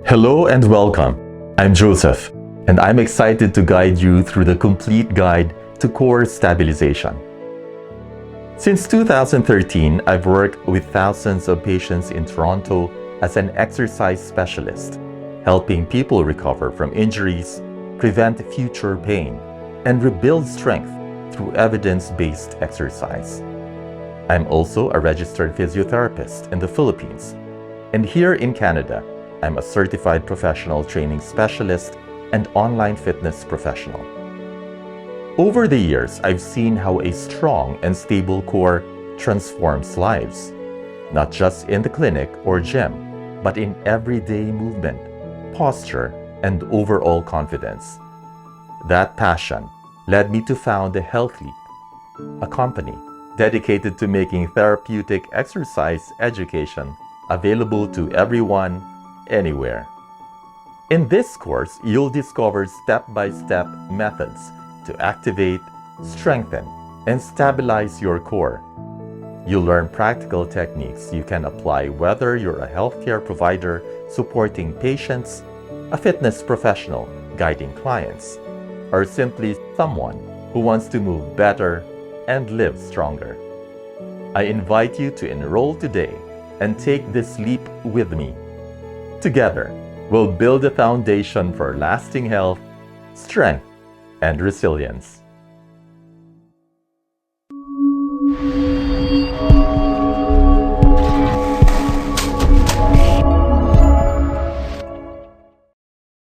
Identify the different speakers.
Speaker 1: Hello and welcome. I'm Joseph, and I'm excited to guide you through the complete guide to core stabilization. Since 2013, I've worked with thousands of patients in Toronto as an exercise specialist, helping people recover from injuries, prevent future pain, and rebuild strength through evidence-based exercise. I'm also a registered physiotherapist in the Philippines, and here in Canada, I'm a certified professional training specialist and online fitness professional. Over the years, I've seen how a strong and stable core transforms lives, not just in the clinic or gym, but in everyday movement, posture, and overall confidence. That passion led me to found the Health Leap, a company dedicated to making therapeutic exercise education available to everyone, anywhere. In this course, you'll discover step-by-step methods to activate, strengthen, and stabilize your core. You'll learn practical techniques you can apply whether you're a healthcare provider supporting patients, a fitness professional guiding clients, or simply someone who wants to move better and live stronger. I invite you to enroll today and take this leap with me. Together, we'll build a foundation for lasting health, strength, and resilience.